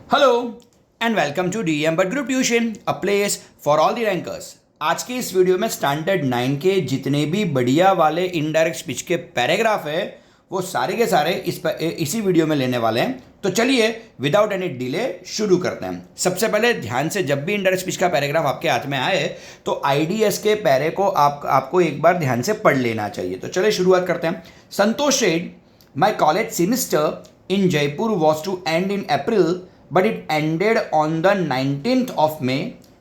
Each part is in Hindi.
Hello and welcome to DM Butt group tuition, a place for all the rankers. आज के इस वीडियो में स्टैंडर्ड 9 के जितने भी बढ़िया वाले इनडायरेक्ट स्पीच के पैराग्राफ है वो सारे के सारे इसी वीडियो में लेने वाले हैं। तो चलिए विदाउट एनी डिले शुरू करते हैं। सबसे पहले ध्यान से, जब भी इनडायरेक्ट स्पीच का पैराग्राफ आपके हाथ में आए तो आईडीएस के पैरे को आपको एक बार ध्यान से पढ़ लेना चाहिए। तो चलिए शुरुआत करते हैं। Santosh said, my college semester in Jaipur was to end in April, but it ended on the 19th of May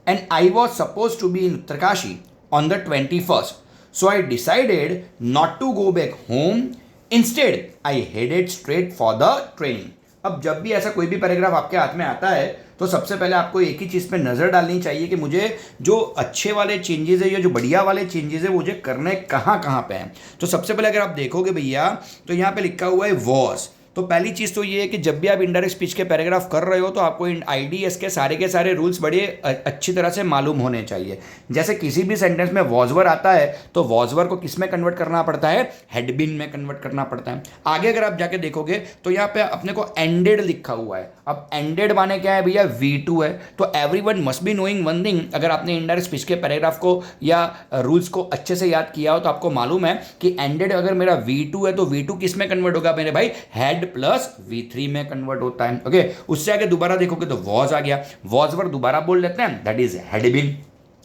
and I was supposed to be in Uttarkashi on the 21st. So I decided not to go back home. Instead, I headed straight for the training. अब जब भी ऐसा कोई भी पैराग्राफ आपके हाथ में आता है तो सबसे पहले आपको एक ही चीज़ पे नज़र डालनी चाहिए कि मुझे जो अच्छे वाले चेंजेस है या जो बढ़िया वाले चेंजेस है मुझे करने कहाँ कहाँ पे हैं। तो सबसे पहले अगर आप देखोगे भैया तो यहाँ पे लिखा हुआ है वॉज। तो पहली चीज़ तो ये है कि जब भी आप इनडायरेक्ट स्पीच के पैराग्राफ कर रहे हो तो आपको आईडीएस के सारे रूल्स बड़े अच्छी तरह से मालूम होने चाहिए। जैसे किसी भी सेंटेंस में वॉजवर आता है तो वॉजवर को किस में कन्वर्ट करना पड़ता है? हैड बीन में कन्वर्ट करना पड़ता है। आगे अगर आप जाके देखोगे तो यहाँ पे अपने को एंडेड लिखा हुआ है। अब एंडेड माने क्या है भैया? V2 है। तो everyone must be knowing one thing, अगर आपने इनडायरेक्ट स्पीच के पैराग्राफ को या रूल्स को अच्छे से याद किया हो तो आपको मालूम है कि एंडेड अगर मेरा V2 है तो V2 किस में कन्वर्ट होगा मेरे भाई? हैड प्लस V3 में कन्वर्ट होता है। ओके, उससे आगे दोबारा देखोगे तो वॉज आ गया। वॉज पर दोबारा बोल लेते हैं, दैट इज हैड बीन।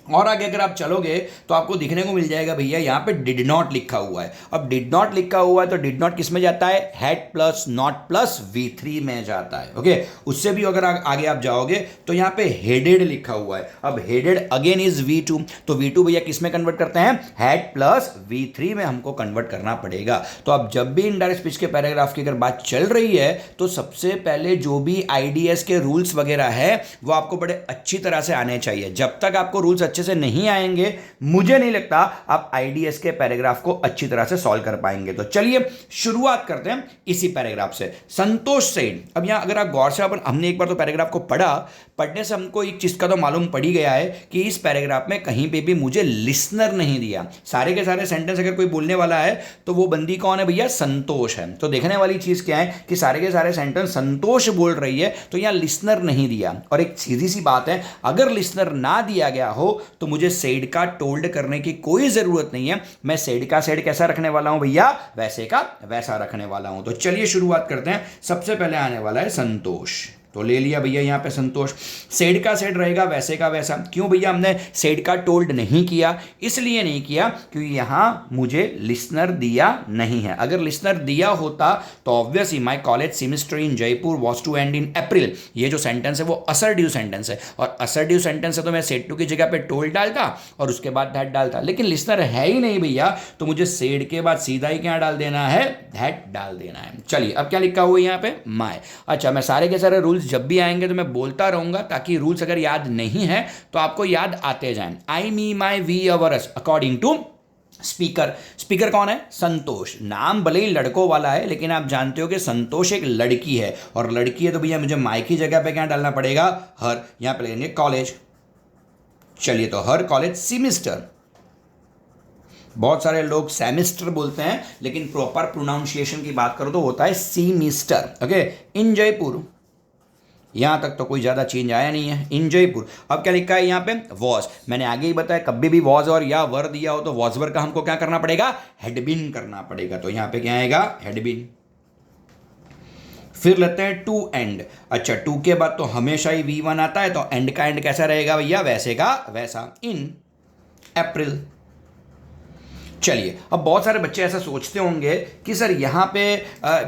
और आगे अगर आप चलोगे तो आपको दिखने को मिल जाएगा भैया यहाँ पे डिड नॉट लिखा हुआ है। अब डिड नॉट लिखा हुआ है तो डिड नॉट किस में जाता है? Had plus not plus V3 में जाता है। ओके, उससे भी अगर आगे आप जाओगे तो यहाँ पे हेडेड लिखा हुआ है। अब हेडेड अगेन इज V2, तो V2 भैया किस में कन्वर्ट करते हैं? हैड प्लस V3 में हमको कन्वर्ट करना पड़ेगा। तो अब जब भी इनडायरेक्ट स्पीच के पैराग्राफ की अगर बात चल रही है तो सबसे पहले जो भी आईडीएस के रूल्स वगैरह है वो आपको बड़े अच्छी तरह से आने चाहिए। जब तक आपको रूल्स अच्छे से नहीं आएंगे मुझे नहीं लगता आप आईडीएस के पैराग्राफ को अच्छी तरह से सॉल्व कर पाएंगे। तो चलिए शुरुआत करते हैं इसी पैराग्राफ से। संतोष सेन, अब यहां अगर आप गौर से हमने एक बार तो पैराग्राफ को पढ़ने से हमको एक चीज का तो मालूम पड़ ही गया है कि इस पैराग्राफ में कहीं पे भी मुझे लिसनर नहीं दिया। सारे के सारे सेंटेंस अगर कोई बोलने वाला है तो वो बंदी कौन है भैया? संतोष है। तो देखने वाली चीज क्या है कि सारे के सारे सेंटेंस संतोष बोल रही है तो यहां लिसनर नहीं दिया। और एक सीधी सी बात है, अगर लिसनर ना दिया गया हो तो मुझे सेड का टोल्ड करने की कोई जरूरत नहीं है। मैं सेड का सेड कैसा रखने वाला हूं भैया? वैसे का वैसा रखने वाला हूं। तो चलिए शुरुआत करते हैं। सबसे पहले आने वाला है संतोष, तो ले लिया भैया यहाँ पे संतोष। सेड का सेड रहेगा वैसे का वैसा। क्यों भैया हमने सेड का टोल्ड नहीं किया? इसलिए नहीं किया क्योंकि यहाँ मुझे लिसनर दिया नहीं है। अगर लिसनर दिया होता तो obviously my college semester in Jaipur was to end in April, ये जो सेंटेंस है वो असर्टिव सेंटेंस है और असर्टिव सेंटेंस है तो मैं सेड टू की जगह पे टोल्ड डालता और उसके बाद दैट डालता। लेकिन लिसनर है ही नहीं भैया तो मुझे सेड के बाद सीधा ही क्या डाल देना है? दैट डाल देना है। चलिए अब क्या लिखा हुआ है यहाँ पे? माय। अच्छा, मैं सारे के सारे रूल्स जब भी आएंगे तो मैं बोलता रहूंगा ताकि रूल्स अगर याद नहीं है तो आपको याद आते जाएं। I me my we ours according to speaker. Speaker कौन है? संतोष। नाम भले ही लड़कों वाला है लेकिन आप जानते हो कि संतोष एक लड़की है और लड़की है तो भैया मुझे माई की जगह पे क्या डालना पड़ेगा? हर। यहां पे लेंगे कॉलेज। चलिए, तो हर कॉलेज सेमेस्टर। बहुत सारे लोग सेमेस्टर बोलते हैं लेकिन प्रॉपर प्रोनाउंसिएशन की बात करो तो होता है सेमेस्टर। ओके, इन जयपुर। यहां तक तो कोई ज़्यादा चेंज आया नहीं है। इन जयपुर। अब क्या लिखा है यहाँ पे? वॉज। मैंने आगे ही बताया कभी भी वॉज और या वर दिया हो तो वॉज वर का हमको क्या करना पड़ेगा? हैड बीन करना पड़ेगा। तो यहाँ पे क्या आएगा? Had been. फिर लेते हैं टू एंड। अच्छा, टू के बाद तो हमेशा ही V1 आता है तो एंड का एंड कैसा रहेगा भैया? वैसे का वैसा। इन अप्रैल। चलिए, अब बहुत सारे बच्चे ऐसा सोचते होंगे कि सर यहाँ पे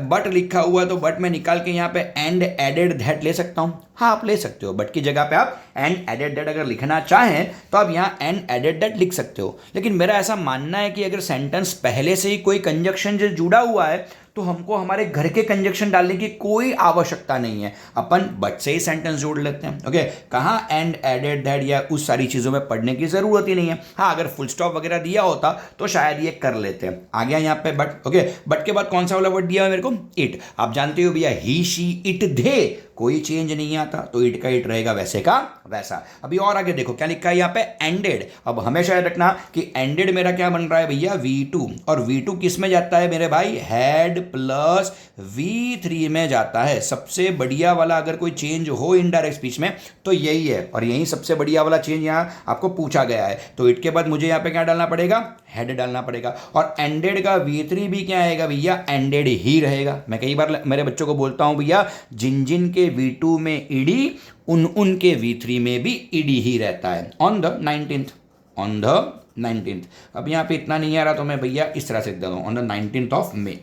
बट लिखा हुआ है तो बट में निकाल के यहाँ पे एंड एडेड दैट ले सकता हूँ। हाँ, आप ले सकते हो। बट की जगह पे आप एंड एडेड दैट अगर लिखना चाहें तो आप यहाँ एंड एडेड दैट लिख सकते हो। लेकिन मेरा ऐसा मानना है कि अगर सेंटेंस पहले से ही कोई कंजक्शन जो जुड़ा हुआ है तो हमको हमारे घर के कंजक्शन डालने की कोई आवश्यकता नहीं है। अपन बट से ही सेंटेंस जोड़ लेते हैं। ओके, कहाँ एंड एडेड दैट या उस सारी चीज़ों में पढ़ने की ज़रूरत ही नहीं है। हाँ, अगर फुल स्टॉप वगैरह दिया होता तो शायद ये कर लेते हैं। आ गया यहाँ पे बट। ओके, बट के बाद कौन सा वाला वर्ड दिया है मेरे को? इट। आप जानते हो भैया ही शी इट दे कोई चेंज नहीं आता, तो इट का इट रहेगा वैसे का वैसा। अभी और आगे देखो क्या लिखा है यहाँ पे, एंडेड। अब हमेशा याद रखना कि एंडेड मेरा क्या बन रहा है भैया, V2, और V2 किस में जाता है मेरे भाई, हैड प्लस V3 में जाता है। सबसे बढ़िया वाला अगर कोई चेंज हो इनडायरेक्ट स्पीच में तो यही है, और यही सबसे बढ़िया वाला चेंज यहाँ आपको पूछा गया है। तो इट के बाद मुझे यहाँ पे क्या डालना पड़ेगा, हेड डालना पड़ेगा। और एंडेड का V3 भी क्या आएगा भैया, एंडेड ही रहेगा। मैं कई बार मेरे बच्चों को बोलता हूं भैया, जिन जिन के V2 में ईडी उन उनके V3 में भी ईडी ही रहता है, ऑन द 19th। अब यहाँ पे इतना नहीं आ रहा तो मैं भैया इस तरह से लिख देता हूँ, on the 19th of May.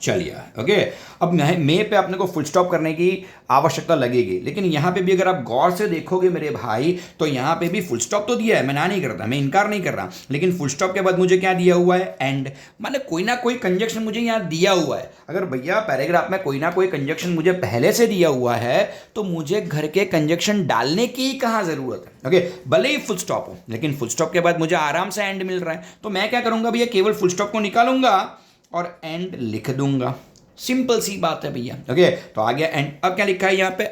चलिए ओके, अब मे पे अपने को फुल स्टॉप करने की आवश्यकता लगेगी, लेकिन यहाँ पे भी अगर आप गौर से देखोगे मेरे भाई तो यहाँ पे भी फुल स्टॉप तो दिया है, मैं ना नहीं करता, मैं इनकार नहीं कर रहा, लेकिन फुल स्टॉप के बाद मुझे क्या दिया हुआ है, एंड। माने कोई ना कोई कंजक्शन मुझे यहाँ दिया हुआ है। अगर भैया पैराग्राफ में कोई ना कोई कंजक्शन मुझे पहले से दिया हुआ है तो मुझे घर के कंजक्शन डालने की कहाँ जरूरत है। ओके, भले ही फुल स्टॉप हो, लेकिन फुल स्टॉप के बाद मुझे आराम से एंड मिल रहा है, तो मैं क्या करूंगा भैया, केवल फुल स्टॉप को निकालूंगा और एंड लिख दूंगा। सिंपल सी बात है भैया। ओके, तो आ गया एंड। अब क्या लिखा है यहाँ पे,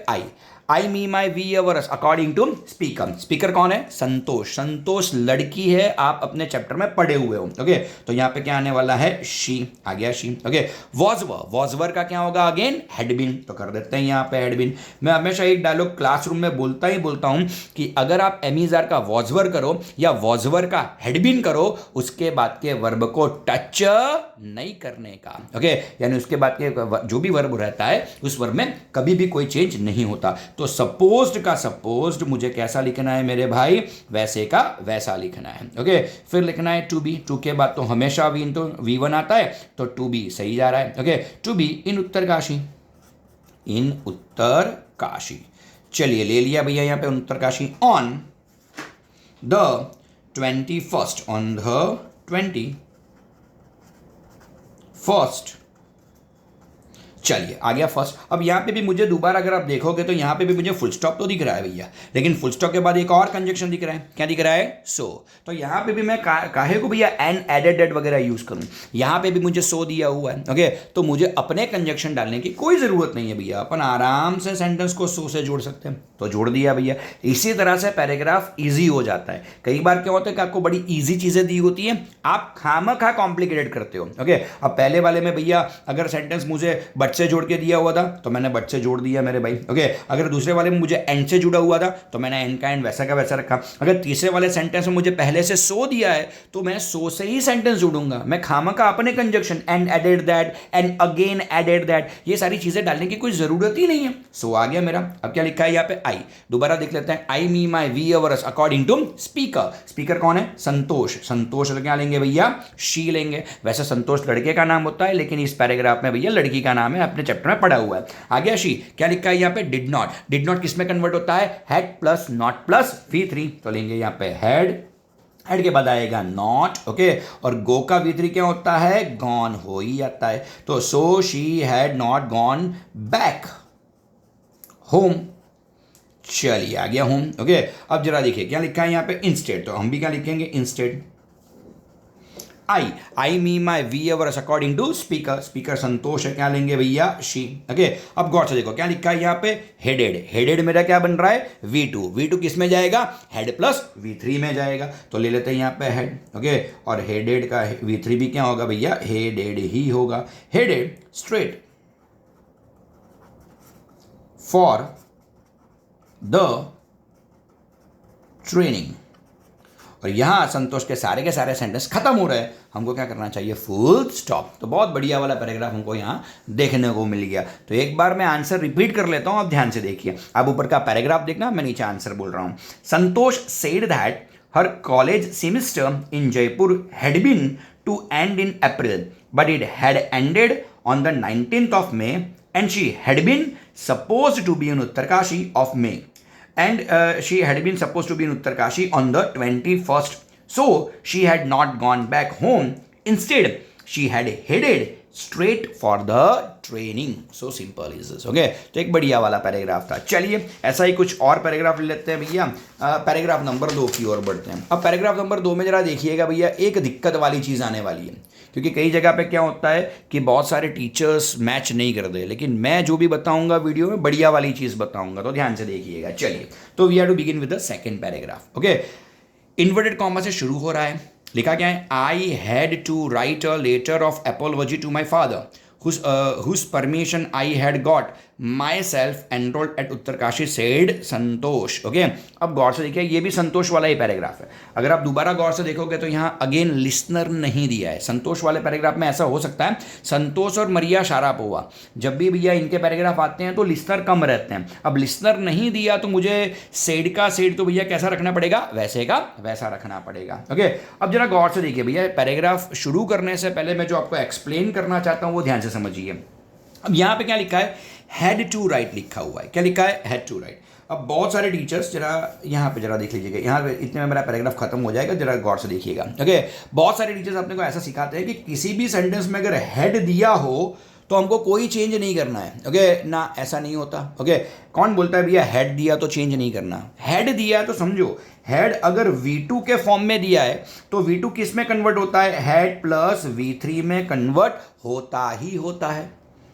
I me my we ours according to speaker. Speaker कौन है, संतोष। संतोष लड़की है, आप अपने चैप्टर में पढ़े हुए हो। ओके, तो यहाँ पे क्या आने वाला है, शी आ गया, शी। ओके, वॉजवर का क्या होगा अगेन, हेडबिन। तो कर देते हैं यहाँ पे हेडबिन। मैं हमेशा एक डायलॉग क्लासरूम में बोलता हूँ कि अगर आप एमीजार का वॉजवर करो या वॉजवर का हेडबिन करो, उसके बाद के वर्ब को टच नहीं करने का। ओके, यानी उसके बाद के जो भी वर्ब रहता है उस वर्ब में कभी भी कोई चेंज नहीं होता। तो सपोज्ड का सपोज्ड मुझे कैसा लिखना है मेरे भाई, वैसे का वैसा लिखना है। ओके, फिर लिखना है टू बी। टू के बाद तो हमेशा V1 आता है, तो टू बी सही जा रहा है। Okay, to be in Uttarkashi, in Uttarkashi. चलिए ले लिया भैया यहाँ पे Uttarkashi. On the 21st, on the 21st। चलिए आ गया फर्स्ट। अब यहाँ पे भी मुझे दोबारा अगर आप देखोगे तो यहाँ पे भी मुझे फुल स्टॉप तो दिख रहा है भैया, लेकिन फुल स्टॉप के बाद एक और कंजक्शन दिख रहा है। क्या दिख रहा है, सो। तो यहाँ पे भी मैं काहे को भैया एन एडेड वगैरह यूज करूँ, यहाँ पे भी मुझे सो दिया हुआ है। ओके, तो मुझे अपने कंजक्शन डालने की कोई जरूरत नहीं है भैया, अपन आराम से सेंटेंस को सो से जोड़ सकते हैं, तो जोड़ दिया भैया। इसी तरह से पैराग्राफ ईजी हो जाता है। कई बार क्या होता है कि आपको बड़ी ईजी चीजें दी होती हैं, आप खामखा कॉम्प्लिकेटेड करते हो। ओके, अब पहले वाले में भैया अगर सेंटेंस मुझे बट से जोड़ के दिया हुआ था तो मैंने बट से जोड़ दिया मेरे भाई। ओके, अगर दूसरे वाले में मुझे एंड से जुड़ा हुआ था तो मैंने एंड का एंड वैसा का वैसा रखा। अगर तीसरे वाले सेंटेंस में मुझे पहले से सो दिया है तो मैं सो से ही सेंटेंस जोड़ूंगा। मैं खामखा अपने conjunction and added that and again added that, ये सारी चीजें डालने की कोई जरूरत ही नहीं है। सो आ गया मेरा। अब क्या लिखा है यहाँ पे, आई। दोबारा देख लेते हैं, I me my we ours according to speaker. Speaker कौन है, संतोष। संतोष क्या लेंगे भैया, शी लेंगे। वैसे संतोष लड़के का नाम होता है, लेकिन इस पैराग्राफ में भैया लड़की का नाम है, अपने चैप्टर में पढ़ा हुआ है। आ गया शी। क्या लिखा है यहाँ पे, डिड नॉट। डिड नॉट किस में कन्वर्ट होता है, had plus not plus V3। तो लेंगे यहाँ पे हैड, हेड के बाद आएगा नॉट। ओके, और गो का V3 क्या होता है, गॉन हो ही जाता है। तो so she had not gone back home. चलिए आ गया होम। ओके, अब जरा देखिए क्या लिखा है यहाँ पे, इंस्टेड। तो हम भी क्या लिखेंगे, instead. I me my we ours according to speaker. Speaker Santosh है, क्या लेंगे भैया, शी। ओके, अब गौर से देखो क्या लिखा है यहाँ पे, हेडेड। हेडेड मेरा क्या बन रहा है, V2। V2 किस में जाएगा, हेड प्लस V3 में जाएगा। तो ले लेते हैं यहाँ पे हेड। ओके, और हेडेड का V3 भी क्या होगा भैया, हेडेड ही होगा। Headed straight for the training. और यहां संतोष के सारे सेंटेंस खत्म हो रहे हैं, हमको क्या करना चाहिए, फुल स्टॉप। तो बहुत बढ़िया वाला पैराग्राफ हमको यहां देखने को मिल गया। तो एक बार मैं आंसर रिपीट कर लेता हूं, आप ध्यान से देखिए। आप ऊपर का पैराग्राफ देखना, मैं नीचे आंसर बोल रहा हूं। Santosh said that her college semester in Jaipur had been to end in April, but it had ended on the 19th of May and she had been supposed to be in Uttarkashi of May. And she had been supposed to be in Uttarkashi on the 21st. So she had not gone back home. Instead, she had headed straight for the training, so simple is this. Okay, तो एक बढ़िया वाला पैराग्राफ था। चलिए ऐसा ही कुछ और पैराग्राफ ले लेते हैं भैया। पैराग्राफ नंबर 2 की ओर बढ़ते हैं। अब पैराग्राफ नंबर 2 में जरा देखिएगा भैया, एक दिक्कत वाली चीज़ आने वाली है, क्योंकि कई जगह पे क्या होता है कि बहुत सारे टीचर्स मैच नहीं करते, लेकिन मैं जो भी बताऊंगा वीडियो में बढ़िया वाली चीज़ बताऊंगा, तो ध्यान से देखिएगा। चलिए, तो we are to begin with the second paragraph. Okay, inverted comma से शुरू हो रहा है। लिखा क्या है? I had to write a letter of apology to my father whose permission I had got myself enrolled at Uttarkashi said Santosh. Okay, अब गौर से देखिए, ये भी संतोष वाला ही पैराग्राफ है। अगर आप दोबारा गौर से देखोगे तो यहाँ अगेन लिसनर नहीं दिया है। संतोष वाले पैराग्राफ में ऐसा हो सकता है, संतोष और मरिया शारापोवा, जब भी भैया इनके पैराग्राफ आते हैं तो लिसनर कम रहते हैं। अब लिसनर नहीं दिया तो मुझे सेड का सेड तो भैया कैसा रखना पड़ेगा? वैसे का वैसा रखना पड़ेगा। ओके, अब जरा गौर से देखिए भैया, पैराग्राफ शुरू करने से पहले मैं जो आपको एक्सप्लेन करना चाहता हूँ वो ध्यान से समझिए। अब यहाँ पे क्या लिखा है? हैड टू राइट लिखा हुआ है। क्या लिखा है? Had to write. अब बहुत सारे टीचर्स, जरा यहाँ पे जरा देख लीजिएगा, यहाँ पे इतने में मेरा पैराग्राफ खत्म हो जाएगा, जरा गौर से देखिएगा। ओके, बहुत सारे टीचर्स अपने को ऐसा सिखाते हैं कि किसी भी सेंटेंस में अगर हैड दिया हो तो हमको कोई चेंज नहीं करना है। ओके ना, ऐसा नहीं होता। ओके, कौन बोलता है भैया हैड दिया तो चेंज नहीं करना? हैड दिया तो समझो, हैड अगर V2 के फॉर्म में दिया है तो V2 किस में कन्वर्ट होता है? हैड प्लस V3 में कन्वर्ट होता ही होता है,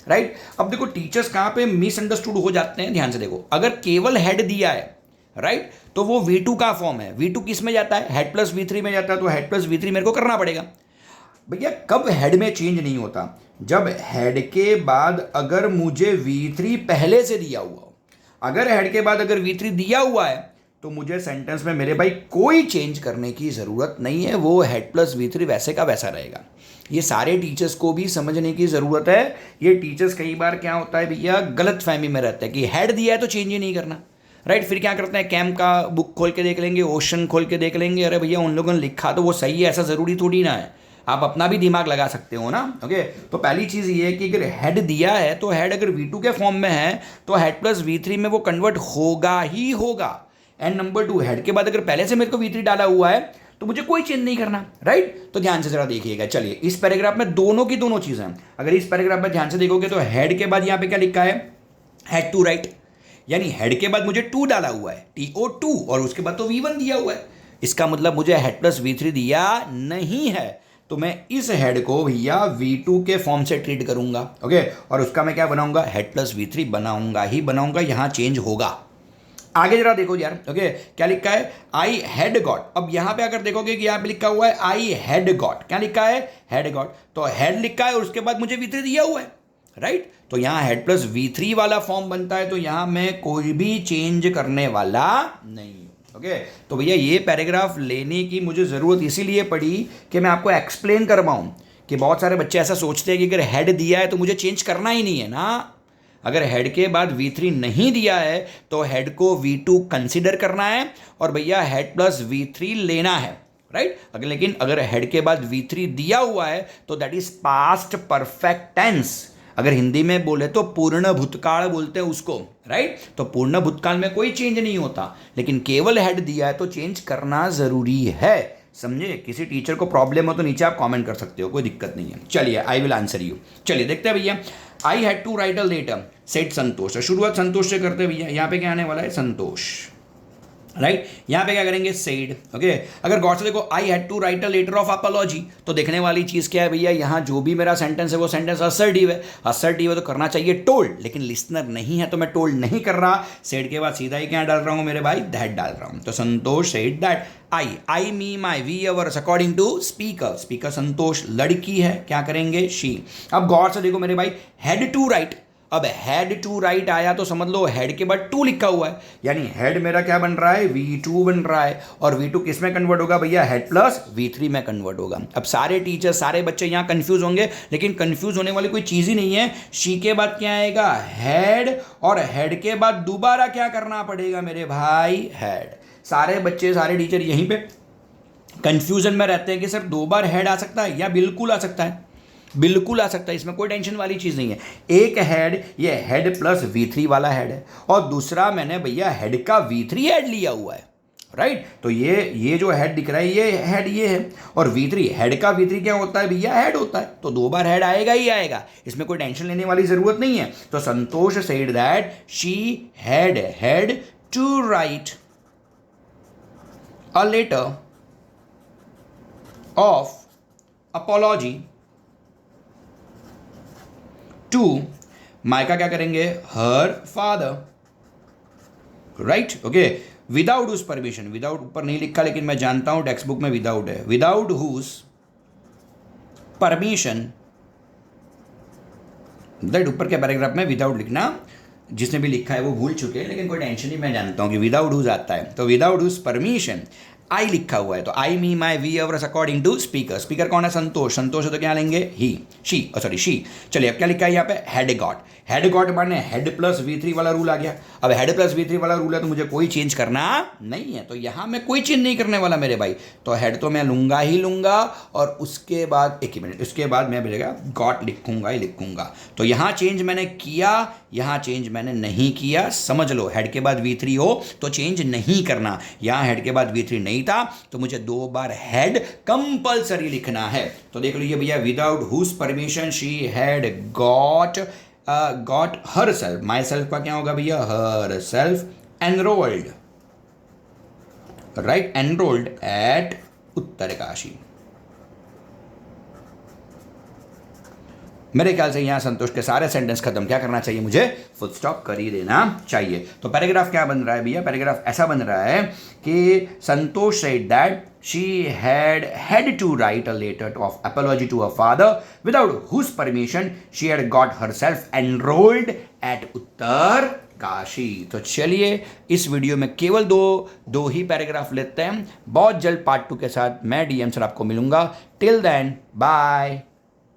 राइट? अब देखो टीचर्स कहाँ पे मिसअंडरस्टूड हो जाते हैं, ध्यान से देखो। अगर केवल हेड दिया है, राइट, तो वो V2 का फॉर्म है। V2 किस में जाता है? हेड प्लस V3 में जाता है, तो हेड प्लस V3 मेरे को करना पड़ेगा। भैया कब हेड में चेंज नहीं होता? जब हेड के बाद अगर मुझे V3 पहले से दिया हुआ हो। अगर हेड के बाद अगर V3 दिया हुआ है तो मुझे सेंटेंस में मेरे भाई कोई चेंज करने की ज़रूरत नहीं है, वो हेड प्लस V3 वैसे का वैसा रहेगा। ये सारे टीचर्स को भी समझने की ज़रूरत है। ये टीचर्स कई बार क्या होता है भैया, गलत फहमी में रहते हैं कि हेड दिया है तो चेंज ही नहीं करना, राइट? फिर क्या करते हैं, कैम का बुक खोल के देख लेंगे, ओशन खोल के देख लेंगे, अरे भैया उन लोगों ने लिखा तो वो सही है, ऐसा ज़रूरी थोड़ी ना है। आप अपना भी दिमाग लगा सकते हो ना। ओके, तो पहली चीज़ ये है कि अगर हेड दिया है तो हेड अगर V2 के फॉर्म में है तो हेड प्लस V3 में वो कन्वर्ट होगा ही होगा। एंड नंबर 2, हेड के बाद अगर पहले से मेरे को V3 डाला हुआ है तो मुझे कोई चेंज नहीं करना, राइट? तो ध्यान से जरा देखिएगा। चलिए, इस पैराग्राफ में दोनों की दोनों चीज़ें हैं। अगर इस पैराग्राफ में ध्यान से देखोगे तो हेड के बाद यहाँ पे क्या लिखा है? हैड टू राइट, यानी हेड के बाद मुझे 2 डाला हुआ है, TO2, और उसके बाद तो V1 दिया हुआ है। इसका मतलब मुझे हेड प्लस V3 दिया नहीं है, तो मैं इस हेड को भैया V2 के फॉर्म से ट्रीट करूंगा। ओके, और उसका मैं क्या बनाऊंगा? हेड प्लस V3 बनाऊंगा ही बनाऊंगा, यहां चेंज होगा। आगे जरा देखो यार। ओके, क्या लिखा है? I had got. अब यहां पे अगर देखोगे कि यहां पे लिखा हुआ है आई हैड गॉट, क्या लिखा है? Had got. तो हेड लिखा है और उसके बाद मुझे V3 दिया हुआ है, राइट? तो यहां हेड प्लस V3 वाला फॉर्म बनता है, तो यहां मैं कोई भी चेंज करने वाला नहीं। ओके, तो भैया ये पैराग्राफ लेने की मुझे ज़रूरत इसीलिए पड़ी कि मैं आपको एक्सप्लेन कर पाऊँ कि बहुत सारे बच्चे ऐसा सोचते हैं कि अगर हेड दिया है तो मुझे चेंज करना ही नहीं है ना। अगर हेड के बाद V3 नहीं दिया है तो हेड को V2 कंसिडर करना है और भैया हेड प्लस V3 लेना है, राइट? लेकिन अगर हेड के बाद V3 दिया हुआ है तो that is past perfect tense. अगर हिंदी में बोले तो पूर्ण भूतकाल बोलते हैं उसको, राइट? तो पूर्ण भूतकाल में कोई चेंज नहीं होता, लेकिन केवल हेड दिया है तो चेंज करना ज़रूरी है। समझे? किसी टीचर को प्रॉब्लम हो तो नीचे आप कमेंट कर सकते हो, कोई दिक्कत नहीं है। चलिए, आई विल आंसर यू। चलिए देखते हैं भैया। I had to write a letter said Santosh. शुरुआत संतोष से करते हैं भैया। यहाँ पे क्या आने वाला है? संतोष, राइट? यहाँ पे क्या करेंगे? सेड। ओके, अगर गौर से देखो, I had to write a letter of apology, तो देखने वाली चीज़ क्या है भैया? यहाँ जो भी मेरा सेंटेंस है वो सेंटेंस असर्टिव है। असर्टिव है तो करना चाहिए टोल्ड, लेकिन लिसनर नहीं है तो मैं टोल्ड नहीं कर रहा। सेड के बाद सीधा ही क्या डाल रहा हूँ मेरे भाई? दैट डाल रहा हूँ। तो Santosh said that. I me my we ours according to speaker. Speaker Santosh, लड़की है, क्या करेंगे? शी। अब गौर से देखो मेरे भाई, हैड टू राइट। अब हैड टू राइट आया तो समझ लो हेड के बाद 2 लिखा हुआ है, यानी हेड मेरा क्या बन रहा है? V2 बन रहा है। और V2 किस में कन्वर्ट होगा भैया? हेड प्लस V3 में कन्वर्ट होगा। अब सारे टीचर, सारे बच्चे यहाँ कंफ्यूज होंगे, लेकिन कंफ्यूज होने वाली कोई चीज़ ही नहीं है। शी के बाद क्या आएगा? हेड, और हेड के बाद दोबारा क्या करना पड़ेगा मेरे भाई? हेड। सारे बच्चे, सारे टीचर यहीं पे कंफ्यूजन में रहते हैं कि सर 2 बार हेड आ सकता है या बिल्कुल आ सकता है? बिल्कुल आ सकता है, इसमें कोई टेंशन वाली चीज़ नहीं है। एक हेड, ये हेड प्लस V3 वाला हेड है, और दूसरा मैंने भैया हेड का V3 हेड लिया हुआ है, राइट। तो ये जो हेड दिख रहा है ये हेड ये है, और V3 हेड का V3 क्या होता है भैया, हेड होता है, तो 2 बार हेड आएगा ही आएगा, इसमें कोई टेंशन लेने वाली जरूरत नहीं है। तो Santosh said that she had to write a letter of apology to, माइका क्या करेंगे, her father, right, okay. Without whose permission, without ऊपर नहीं लिखा लेकिन मैं जानता हूं टेक्स्ट बुक में विदाउट है, विदाउट हुज परमिशन, दैट ऊपर के पैराग्राफ में विदाउट लिखना, जिसने भी लिखा है वो भूल चुके हैं, लेकिन कोई टेंशन नहीं, मैं जानता हूं कि विदाउट हुज आता है, तो विदाउट हुज परमिशन आई लिखा हुआ है, तो I me my we ours according to speaker, speaker कौन है, संतोष, संतोष है तो क्या लेंगे, ही, शी, सॉरी शी। चलिए अब क्या लिखा है यहाँ पे, हैड गॉट माने हेड प्लस V3 वाला रूल आ गया। अब हेड प्लस V3 वाला रूल है तो मुझे कोई चेंज करना नहीं है, तो यहाँ मैं कोई चेंज नहीं करने वाला मेरे भाई, तो हेड तो मैं लूंगा ही लूंगा, और उसके बाद एक ही मिनट, उसके बाद मैं भेजेगा गॉट लिखूंगा ही लिखूंगा। तो यहाँ चेंज मैंने किया, यहाँ चेंज मैंने नहीं किया, समझ लो हेड के बाद V3 हो तो चेंज नहीं करना, यहाँ हेड के बाद V3 नहीं था तो मुझे 2 बार हेड कंपल्सरी लिखना है। तो देख लीजिए भैया, without whose permission she had got herself, myself का क्या होगा भैया, herself enrolled, right, enrolled at Uttarkashi. मेरे ख्याल से यहां संतोष के सारे सेंटेंस खत्म, क्या करना चाहिए मुझे, फुल स्टॉप कर ही देना चाहिए। तो पैराग्राफ क्या बन रहा है भैया, पैराग्राफ ऐसा बन रहा है कि Santosh said that she had to write a letter of apology to her father, without whose permission she had got herself enrolled at उत्तर काशी। तो चलिए इस वीडियो में केवल दो ही पैराग्राफ लेते हैं, बहुत जल्द पार्ट 2 के साथ मैं DM सर आपको मिलूंगा। Till then bye.